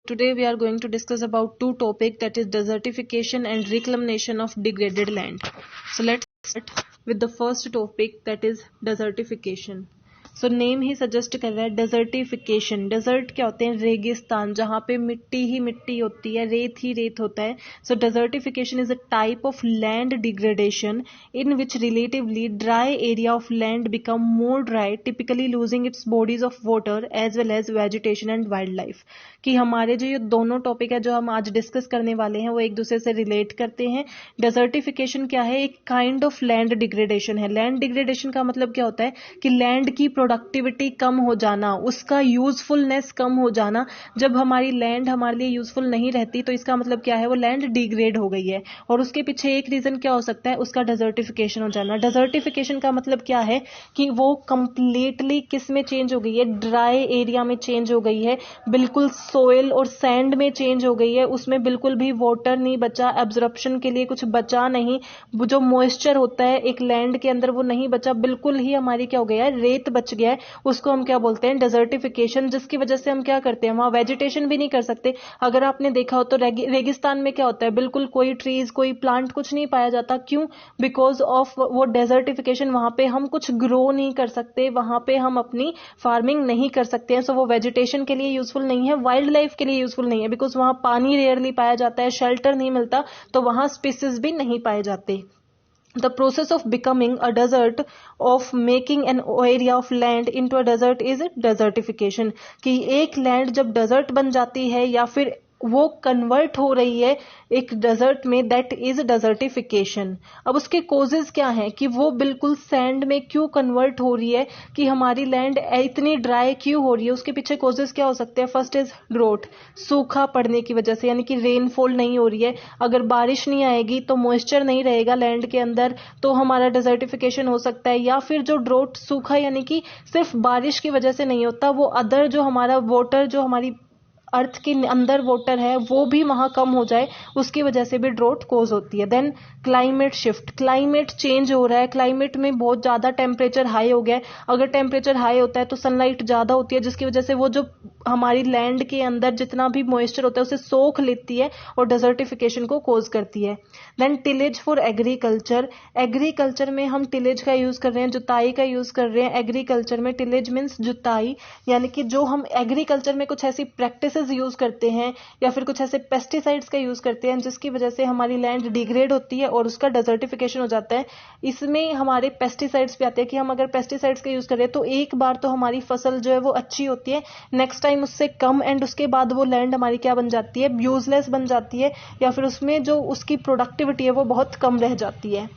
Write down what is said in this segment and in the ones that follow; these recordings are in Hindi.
Today we are going to discuss about two topics, that is desertification and reclamation of degraded land. So let's start with the first topic, that is desertification. So name he suggest कर रहा है डेजर्टिफिकेशन. डेजर्ट क्या होते हैं? रेगिस्तान, जहाँ पे मिट्टी ही मिट्टी होती है, रेत ही रेत होता है. So desertification is a type of land degradation in which relatively dry area of land become more dry, typically losing its bodies of water as well as vegetation and wildlife. कि हमारे जो ये दोनों टॉपिक है जो हम आज डिस्कस करने वाले हैं वो एक दूसरे से रिलेट करते हैं. डेजर्टिफिकेशन क्या है? एक काइंड ऑफ लैंड डिग्रेडेशन है. लैंड डिग्रेडेशन का मतलब क्या होता है कि लैंड की प्रोडक्टिविटी कम हो जाना, उसका यूजफुलनेस कम हो जाना. जब हमारी लैंड हमारे लिए यूजफुल नहीं रहती तो इसका मतलब क्या है? वो लैंड डिग्रेड हो गई है. और उसके पीछे एक रीजन क्या हो सकता है? उसका डेजर्टिफिकेशन हो जाना. डेजर्टिफिकेशन का मतलब क्या है कि वो कंप्लीटली किस में चेंज हो गई है? ड्राई एरिया में चेंज हो गई है, बिल्कुल सोइल और सैंड में चेंज हो गई है. उसमें बिल्कुल भी वाटर नहीं बचा, एब्जॉर्प्शन के लिए कुछ बचा नहीं. जो मॉइस्चर होता है एक लैंड के अंदर वो नहीं बचा, बिल्कुल ही हमारी क्या हो गया है? रेत बच गया है. उसको हम क्या बोलते हैं? डेजर्टिफिकेशन. जिसकी वजह से हम क्या करते हैं? वहां वेजिटेशन भी नहीं कर सकते. अगर आपने देखा हो तो रेगिस्तान में क्या होता है? बिल्कुल कोई ट्रीज, कोई प्लांट, कुछ नहीं पाया जाता. क्यों? बिकॉज ऑफ वो डेजर्टिफिकेशन. वहां पे हम कुछ ग्रो नहीं कर सकते, वहां पे हम अपनी फार्मिंग नहीं कर सकते हैं. सो वो वेजिटेशन के लिए यूजफुल नहीं है, वाइल्ड लाइफ के लिए यूजफुल नहीं है, बिकॉज वहां पानी रेयरली पाया जाता है, शेल्टर नहीं मिलता, तो वहां स्पीसीज भी नहीं पाए जाते. The process of becoming a desert, of making an area of land into a desert is desertification. कि एक लैंड जब डेजर्ट बन जाती है या फिर वो कन्वर्ट हो रही है एक डेजर्ट में, दैट इज डेजर्टिफिकेशन. अब उसके कोजेज क्या हैं कि वो बिल्कुल सैंड में क्यों कन्वर्ट हो रही है, कि हमारी लैंड इतनी ड्राई क्यों हो रही है? उसके पीछे कोजेज क्या हो सकते हैं? फर्स्ट इज ड्रोट, सूखा पड़ने की वजह से, यानी कि रेनफॉल नहीं हो रही है. अगर बारिश नहीं आएगी तो मॉइस्चर नहीं रहेगा लैंड के अंदर, तो हमारा डेजर्टिफिकेशन हो सकता है. या फिर जो ड्रोट, सूखा, यानी कि सिर्फ बारिश की वजह से नहीं होता, वो अदर जो हमारा वाटर, जो हमारी अर्थ के अंदर वाटर है वो भी वहां कम हो जाए, उसकी वजह से भी ड्रोट कोज होती है. Then climate shift, climate change हो रहा है, क्लाइमेट में बहुत ज्यादा टेम्परेचर हाई हो गया है. अगर टेम्परेचर हाई होता है तो सनलाइट ज्यादा होती है, जिसकी वजह से वो जो हमारी लैंड के अंदर जितना भी मॉइस्चर होता है उसे सोख लेती है और डेजर्टिफिकेशन को कोज करती है. Then tillage for agriculture. Agriculture में हम टिलेज का यूज कर रहे हैं, जुताई का यूज कर रहे हैं. एग्रीकल्चर में टिलेज मीन्स जुताई, यानी कि जो हम एग्रीकल्चर में कुछ ऐसी प्रैक्टिसेस यूज करते हैं या फिर कुछ ऐसे पेस्टिसाइड्स का यूज करते हैं जिसकी वजह से हमारी लैंड डिग्रेड होती है और उसका डेजर्टिफिकेशन हो जाता है. इसमें हमारे पेस्टिसाइड्स भी आते हैं कि हम अगर पेस्टिसाइड्स का यूज करें तो एक बार तो हमारी फसल जो है वो अच्छी होती है, नेक्स्ट टाइम उससे कम, एंड उसके बाद वो लैंड हमारी क्या बन जाती है? यूजलेस बन जाती है, या फिर उसमें जो उसकी प्रोडक्टिविटी है वो बहुत कम रह जाती है.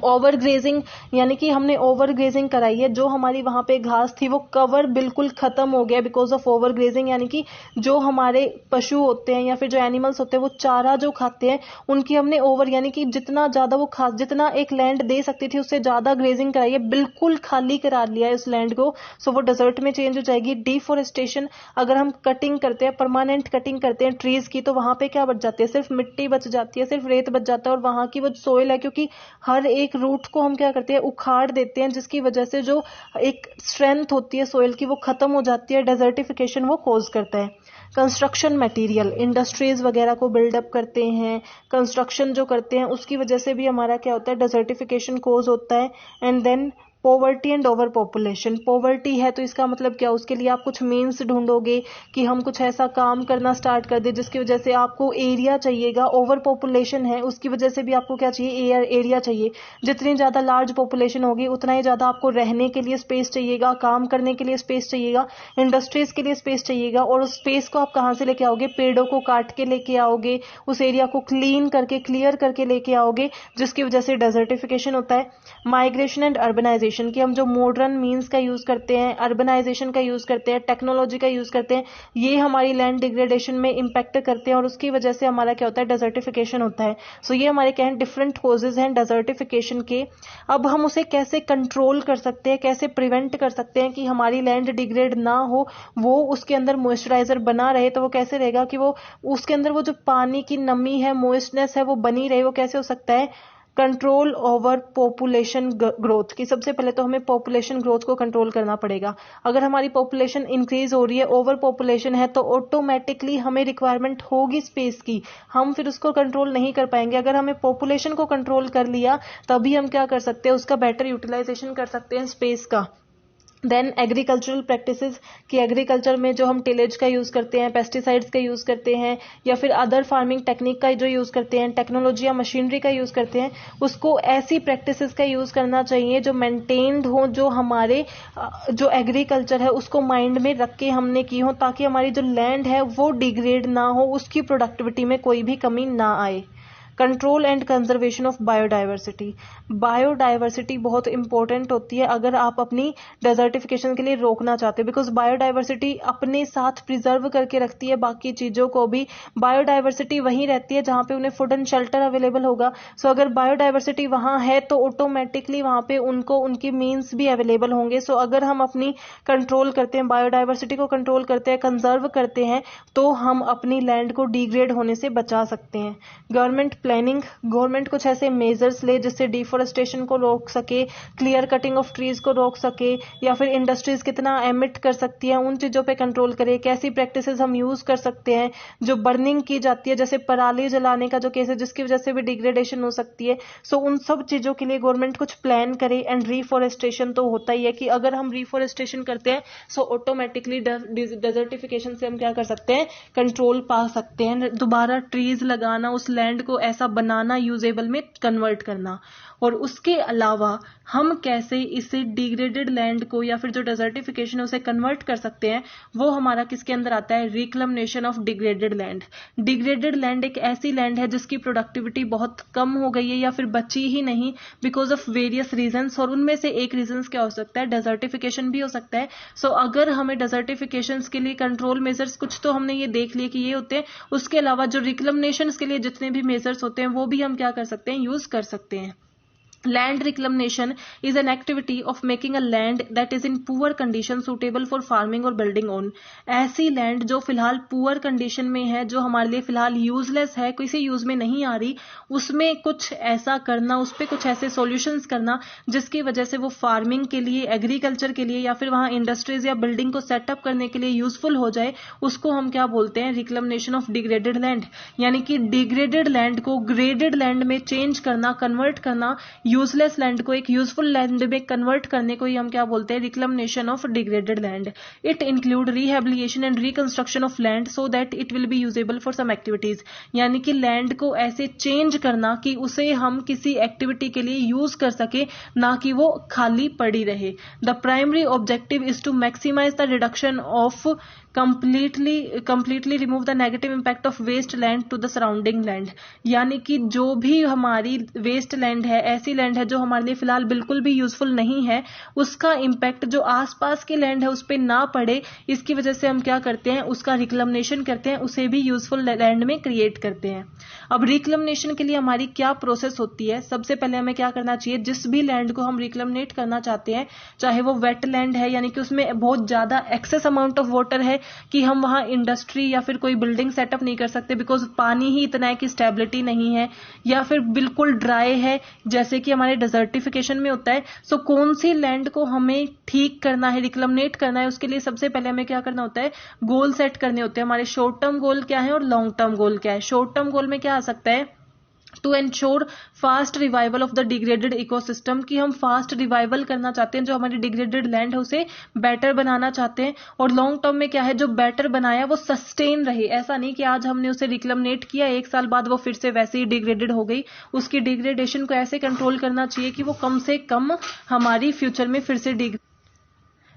ओवर ग्रेजिंग, यानी कि हमने ओवर ग्रेजिंग कराई है, जो हमारी वहां पे घास थी वो कवर बिल्कुल खत्म हो गया बिकॉज ऑफ ओवर ग्रेजिंग. यानी कि जो हमारे पशु होते हैं या फिर जो एनिमल्स होते हैं वो चारा जो खाते हैं उनकी हमने ओवर, यानी कि जितना ज्यादा वो खा, जितना एक लैंड दे सकती थी उससे ज्यादा ग्रेजिंग कराई है, बिल्कुल खाली करा लिया है उस लैंड को. सो वो डेजर्ट में चेंज हो जाएगी. डिफोरेस्टेशन, अगर हम कटिंग करते हैं, परमानेंट कटिंग करते हैं ट्रीज की, तो वहां पे क्या बच जाती है? सिर्फ मिट्टी बच जाती है, सिर्फ रेत बच जाता है, और वहां की वो सोइल है, क्योंकि हर एक रूट को हम क्या करते हैं? उखाड़ देते हैं, जिसकी वजह से जो एक स्ट्रेंथ होती है सोइल की वो खत्म हो जाती है. डेजर्टिफिकेशन वो कॉज करता है. कंस्ट्रक्शन मटेरियल, इंडस्ट्रीज वगैरह को बिल्डअप करते हैं, कंस्ट्रक्शन जो करते हैं उसकी वजह से भी हमारा क्या होता है? डेजर्टिफिकेशन कॉज होता है. And then poverty and over population. Poverty है तो इसका मतलब क्या? उसके लिए आप कुछ मीन्स ढूंढोगे कि हम कुछ ऐसा काम करना स्टार्ट कर दे जिसकी वजह से आपको एरिया चाहिएगा. ओवर पॉपुलेशन है, उसकी वजह से भी आपको क्या चाहिए? एरिया चाहिए. जितनी ज्यादा लार्ज पॉपुलेशन होगी उतना ही ज्यादा आपको रहने के लिए स्पेस चाहिएगा, काम करने के लिए स्पेस चाहिएगा, इंडस्ट्रीज के लिए स्पेस चाहिएगा. और उस स्पेस को आप कहाँ से लेके आओगे? पेड़ों को काट के लेके आओगे, उस एरिया को क्लीन करके, क्लियर करके लेके आओगे, जिसकी वजह से डेजर्टिफिकेशन होता है. माइग्रेशन एंड अर्बनाइजेशन, कि हम जो मॉडर्न मीन्स का यूज करते हैं, अर्बनाइजेशन का यूज करते हैं, टेक्नोलॉजी का यूज करते हैं, ये हमारी लैंड डिग्रेडेशन में इंपैक्ट करते हैं और उसकी वजह से हमारा क्या होता है? डेजर्टिफिकेशन होता है. सो ये हमारे क्या है? डिफरेंट कॉजेज हैं डेजर्टिफिकेशन के. अब हम उसे कैसे कंट्रोल कर सकते हैं, कैसे प्रिवेंट कर सकते हैं कि हमारी लैंड डिग्रेड ना हो, वो उसके अंदर मॉइस्चराइजर बना रहे. तो वो कैसे रहेगा कि वो उसके अंदर वो जो पानी की नमी है, मॉइस्टनेस है, वो बनी रहे. वो कैसे हो सकता है? कंट्रोल ओवर पॉपुलेशन ग्रोथ, कि सबसे पहले तो हमें पॉपुलेशन ग्रोथ को कंट्रोल करना पड़ेगा। अगर हमारी पॉपुलेशन इंक्रीज हो रही है, ओवर पॉपुलेशन है, तो ऑटोमेटिकली हमें रिक्वायरमेंट होगी स्पेस की, हम फिर उसको कंट्रोल नहीं कर पाएंगे। अगर हमें पॉपुलेशन को कंट्रोल कर लिया तभी हम क्या कर सकते हैं, उसका बेटर यूटिलाइजेशन कर सकते हैं स्पेस का। देन एग्रीकल्चरल प्रैक्टिसेस, कि एग्रीकल्चर में जो हम टिलेज का यूज करते हैं, पेस्टिसाइड्स का यूज करते हैं, या फिर अदर फार्मिंग टेक्निक का जो यूज करते हैं, टेक्नोलॉजी या मशीनरी का यूज करते हैं, उसको ऐसी प्रैक्टिसेस का यूज करना चाहिए जो मेंटेन्ड हो, जो हमारे जो एग्रीकल्चर है उसको माइंड में रख के हमने की हो, ताकि हमारी जो लैंड है वो डिग्रेड ना हो, उसकी प्रोडक्टिविटी में कोई भी कमी ना आए। Control and conservation of biodiversity, biodiversity बहुत इंपॉर्टेंट होती है अगर आप अपनी डेजर्टिफिकेशन के लिए रोकना चाहते हैं, बिकॉज बायोडाइवर्सिटी अपने साथ प्रिजर्व करके रखती है बाकी चीजों को भी। बायोडाइवर्सिटी वहीं रहती है जहां पे उन्हें फूड एंड शेल्टर अवेलेबल होगा। सो अगर बायोडाइवर्सिटी वहां है तो ऑटोमेटिकली वहां पे उनको उनकी मीन्स भी अवेलेबल होंगे। सो अगर हम अपनी कंट्रोल करते हैं, बायोडाइवर्सिटी को कंट्रोल करते हैं, कंजर्व करते हैं, तो हम अपनी लैंड को डिग्रेड होने से बचा सकते हैं। गवर्नमेंट प्लानिंग, गवर्नमेंट कुछ ऐसे मेजर्स ले जिससे डिफोरेस्टेशन को रोक सके, क्लियर कटिंग ऑफ ट्रीज को रोक सके, या फिर इंडस्ट्रीज कितना एमिट कर सकती है उन चीजों पे कंट्रोल करे। कैसी प्रैक्टिसेस हम यूज कर सकते हैं, जो बर्निंग की जाती है, जैसे पराली जलाने का जो केस है जिसकी वजह से भी डिग्रेडेशन हो सकती है। सो उन सब चीजों के लिए गवर्नमेंट कुछ प्लान करे। एंड रिफोरेस्टेशन तो होता ही है कि अगर हम रिफोरेस्टेशन करते हैं सो ऑटोमेटिकली डेजर्टिफिकेशन से हम क्या कर सकते हैं, कंट्रोल पा सकते हैं। दोबारा ट्रीज लगाना, उस लैंड को ऐसा बनाना, यूजेबल में कन्वर्ट करना। और उसके अलावा हम कैसे इसे डिग्रेडेड लैंड को या फिर जो डेजर्टिफिकेशन है उसे कन्वर्ट कर सकते हैं, वो हमारा किसके अंदर आता है, reclamation of degraded land. Degraded land एक ऐसी लैंड है जिसकी प्रोडक्टिविटी बहुत कम हो गई है या फिर बची ही नहीं बिकॉज ऑफ वेरियस रीजंस, और उनमें से एक रीजन क्या हो सकता है, डेजर्टिफिकेशन भी हो सकता है। सो अगर हमें डेजर्टिफिकेशन के लिए कंट्रोल मेजर्स कुछ तो हमने ये देख लिए कि ये होते हैं, उसके अलावा जो रिक्लेमेशन के लिए जितने भी मेजर्स होते हैं वो भी हम क्या कर सकते हैं, यूज कर सकते हैं। Land reclamation is an activity of making a land that is in poor condition suitable for farming or building on। ऐसी लैंड जो फिलहाल पुअर कंडीशन में है, जो हमारे लिए फिलहाल यूजलेस है, किसी यूज में नहीं आ रही, उसमें कुछ ऐसा करना, उस पर कुछ ऐसे सॉल्यूशंस करना जिसकी वजह से वो फार्मिंग के लिए, एग्रीकल्चर के लिए या फिर वहां इंडस्ट्रीज या बिल्डिंग को सेटअप करने के लिए यूजफुल हो जाए, उसको हम क्या बोलते हैं, रिक्लेमेशन ऑफ डिग्रेडेड लैंड। यानी कि डिग्रेडेड लैंड को ग्रेडेड लैंड में चेंज करना, कन्वर्ट करना, यूजलेस लैंड को एक यूजफुल लैंड में कन्वर्ट करने को ही हम क्या बोलते हैं, reclamation of degraded land. It include rehabilitation and reconstruction of land so that it will be usable for some activities. यानी कि लैंड को ऐसे चेंज करना कि उसे हम किसी एक्टिविटी के लिए यूज कर सके, ना कि वो खाली पड़ी रहे। The primary objective is to maximize the reduction of completely remove the negative impact of waste land to the surrounding land। यानी कि जो भी हमारी वेस्ट लैंड है, ऐसी लैंड है जो हमारे लिए फिलहाल बिल्कुल भी यूजफुल नहीं है, उसका इम्पैक्ट जो आसपास की लैंड है उस पर ना पड़े, इसकी वजह से हम क्या करते हैं, उसका रिक्लेमेशन करते हैं, उसे भी यूजफुल लैंड में क्रिएट करते हैं। अब रिक्लेमेशन के लिए हमारी क्या प्रोसेस होती है, सबसे पहले हमें क्या करना चाहिए, जिस भी लैंड को हम रिक्लेमेट करना चाहते हैं, चाहे वो वेट लैंड है यानी कि उसमें बहुत ज्यादा एक्सेस अमाउंट ऑफ वाटर है कि हम वहां इंडस्ट्री या फिर कोई बिल्डिंग सेटअप नहीं कर सकते बिकॉज पानी ही इतना है कि स्टेबिलिटी नहीं है, या फिर बिल्कुल ड्राई है जैसे कि हमारे डेजर्टिफिकेशन में होता है। सो कौन सी लैंड को हमें ठीक करना है, रिक्लेमेट करना है, उसके लिए सबसे पहले हमें क्या करना होता है, गोल सेट करने होते हैं। हमारे शॉर्ट टर्म गोल क्या है और लॉन्ग टर्म गोल क्या है। शॉर्ट टर्म गोल में क्या आ सकता है, to ensure fast revival of the degraded ecosystem, कि हम फास्ट रिवाइवल करना चाहते हैं, जो हमारी डिग्रेडेड लैंड है उसे बेटर बनाना चाहते हैं। और लॉन्ग टर्म में क्या है, जो बेटर बनाया वो सस्टेन रहे, ऐसा नहीं कि आज हमने उसे रिक्लेमेट किया, एक साल बाद वो फिर से वैसे ही डिग्रेडेड हो गई। उसकी डिग्रेडेशन को ऐसे कंट्रोल करना चाहिए कि वो कम से कम हमारी फ्यूचर में फिर से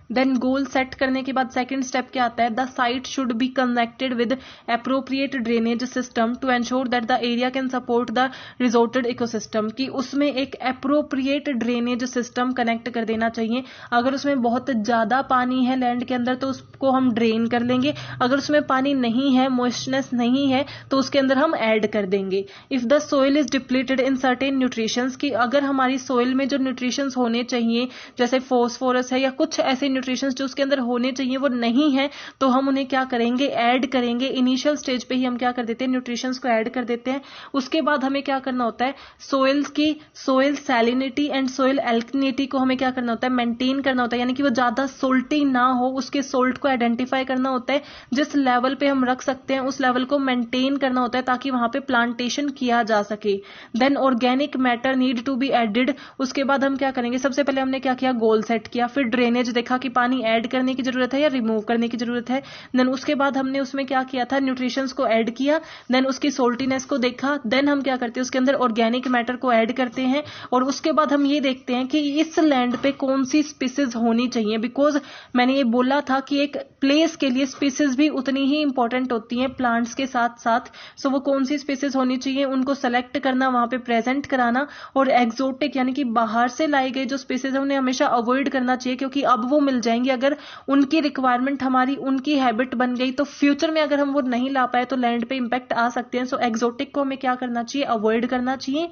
देन गोल सेट करने के बाद सेकंड स्टेप क्या आता है, the site should be connected with appropriate drainage system to ensure that the area can support the resorted ecosystem, कि उसमें एक एप्रोप्रिएट ड्रेनेज सिस्टम कनेक्ट कर देना चाहिए। अगर उसमें बहुत ज्यादा पानी है लैंड के अंदर तो उसको हम ड्रेन कर लेंगे, अगर उसमें पानी नहीं है, मॉइस्चनेस नहीं है, तो उसके अंदर हम ऐड कर देंगे। If the soil is depleted in certain nutritions, कि अगर हमारी सोइल में जो न्यूट्रिशंस होने चाहिए जैसे फॉस्फोरस है या कुछ ऐसे न्यूट्रिशंस जो उसके अंदर होने चाहिए वो नहीं है, तो हम उन्हें क्या करेंगे, ऐड करेंगे। इनिशियल स्टेज पे ही हम क्या कर देते हैं, न्यूट्रिशंस को ऐड कर देते हैं। उसके बाद हमें क्या करना होता है, सोइल सैलिनिटी एंड सोइल एल्कनिटी को हमें क्या करना होता है, मेंटेन करना होता है, यानी कि वो ज्यादा सोल्टी ना हो, उसके सोल्ट को आइडेंटिफाई करना होता है। जिस लेवल पे हम रख सकते हैं उस लेवल को मेंटेन करना होता है ताकि वहां पे प्लांटेशन किया जा सके। Then organic matter need to be added. उसके बाद हम क्या करेंगे, सबसे पहले हमने क्या किया, गोल सेट किया, फिर ड्रेनेज देखा कि पानी ऐड करने की जरूरत है या रिमूव करने की जरूरत है। देन उसके बाद हमने उसमें क्या किया था, न्यूट्रिशंस को ऐड किया, देन उसकी सोल्टीनेस को देखा। देन हम क्या करते हैं, उसके अंदर ऑर्गेनिक मैटर को ऐड करते हैं, और उसके बाद हम ये देखते हैं कि इस लैंड पे कौन सी स्पीसीज होनी चाहिए। बिकॉज मैंने ये बोला था कि एक प्लेस के लिए स्पीसीज भी उतनी ही इंपॉर्टेंट होती हैं प्लांट्स के साथ साथ। सो वो कौन सी स्पीसीज होनी चाहिए, उनको सेलेक्ट करना, वहां पे प्रेजेंट कराना। और एक्सोटिक यानी कि बाहर से लाए गए जो स्पीसीज है उन्हें हमेशा अवॉइड करना चाहिए, क्योंकि अब वो मिल जाएंगी। अगर उनकी रिक्वायरमेंट हमारी उनकी हैबिट बन गई तो फ्यूचर में अगर हम वो नहीं ला पाए तो लैंड पे इंपैक्ट आ सकते हैं। सो एक्सोटिक को हमें क्या करना चाहिए, अवॉइड करना चाहिए।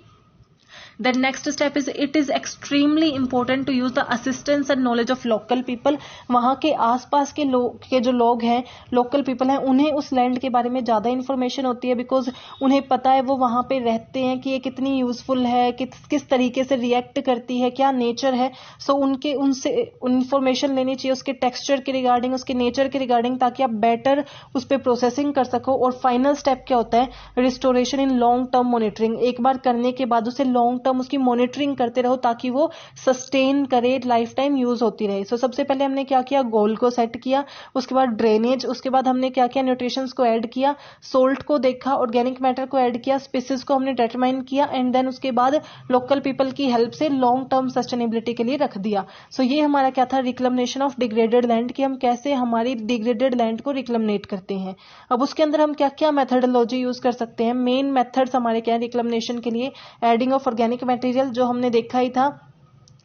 The next step is it is extremely important to use the assistance and knowledge of local people. वहाँ के आसपास के जो लोग हैं, लोकल पीपल हैं, उन्हें उस लैंड के बारे में ज़्यादा इन्फॉर्मेशन होती है। बिकॉज उन्हें पता है, वो वहाँ पे रहते हैं कि ये कितनी यूजफुल है, किस तरीके से रिएक्ट करती है, क्या नेचर है। सो उनसे इन्फॉर्मेशन लेनी चाहिए उसके टेक्सचर के रिगार्डिंग, उसके नेचर के रिगार्डिंग, ताकि आप बेटर उस पर प्रोसेसिंग कर सको। और फाइनल स्टेप क्या होता है, restoration in long term monitoring. एक बार करने के बाद उसे लॉन्ग टर्म उसकी मॉनिटरिंग करते रहो ताकि वो सस्टेन करे, लाइफ टाइम यूज होती रहे। सो सबसे पहले हमने क्या किया, गोल को सेट किया, उसके बाद ड्रेनेज, उसके बाद हमने क्या किया, न्यूट्रिशंस को ऐड किया, सोल्ट को देखा, ऑर्गेनिक मैटर को ऐड किया, स्पीसीज को हमने डिटरमाइन किया, एंड देन उसके बाद लोकल पीपल की हेल्प से लॉन्ग टर्म सस्टेनेबिलिटी के लिए रख दिया। सो ये हमारा क्या था, रिक्लेमेशन ऑफ डिग्रेडेड लैंड, कि हम कैसे हमारी डिग्रेडेड लैंड को रिक्लेमेट करते हैं। अब उसके अंदर हम क्या क्या मेथडोलॉजी यूज कर सकते हैं। मेन मेथड्स हमारे क्या है रिक्लेमेशन के लिए, एडिंग ऑफ ऑर्गेनिक मटेरियल, जो हमने देखा ही था,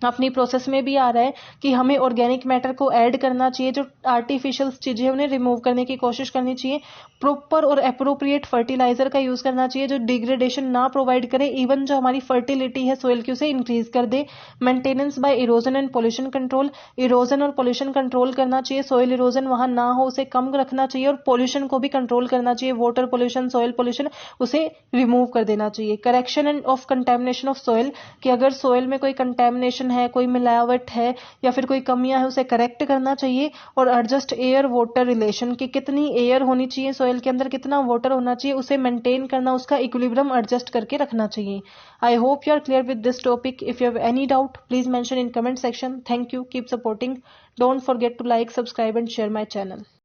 अपनी प्रोसेस में भी आ रहा है कि हमें ऑर्गेनिक मैटर को ऐड करना चाहिए, जो आर्टिफिशियल चीजें उन्हें रिमूव करने की कोशिश करनी चाहिए। प्रॉपर और अप्रोप्रिएट फर्टिलाइजर का यूज करना चाहिए जो डिग्रेडेशन ना प्रोवाइड करे, इवन जो हमारी फर्टिलिटी है सोइल की उसे इंक्रीज कर दे। Maintenance by erosion and pollution control, erosion और पोल्यूशन कंट्रोल करना चाहिए, सोइल इरोजन वहां ना हो उसे कम रखना चाहिए, और पोल्यूशन को भी कंट्रोल करना चाहिए, वाटर पोल्यूशन, सॉइल पोल्यूशन, उसे रिमूव कर देना चाहिए। Correction end of contamination of soil, कि अगर सॉइल में कोई कंटेमिनेशन है, कोई मिलावट है या फिर कोई कमियां है, उसे करेक्ट करना चाहिए। और एडजस्ट एयर वाटर रिलेशन, की कितनी एयर होनी चाहिए सॉइल के अंदर, कितना वाटर होना चाहिए, उसे मेंटेन करना, उसका इक्विलिब्रियम एडजस्ट करके रखना चाहिए। I hope you are clear with this topic. If you have any doubt please mention in comment section. Thank you, keep supporting, don't forget to like, subscribe and share my channel.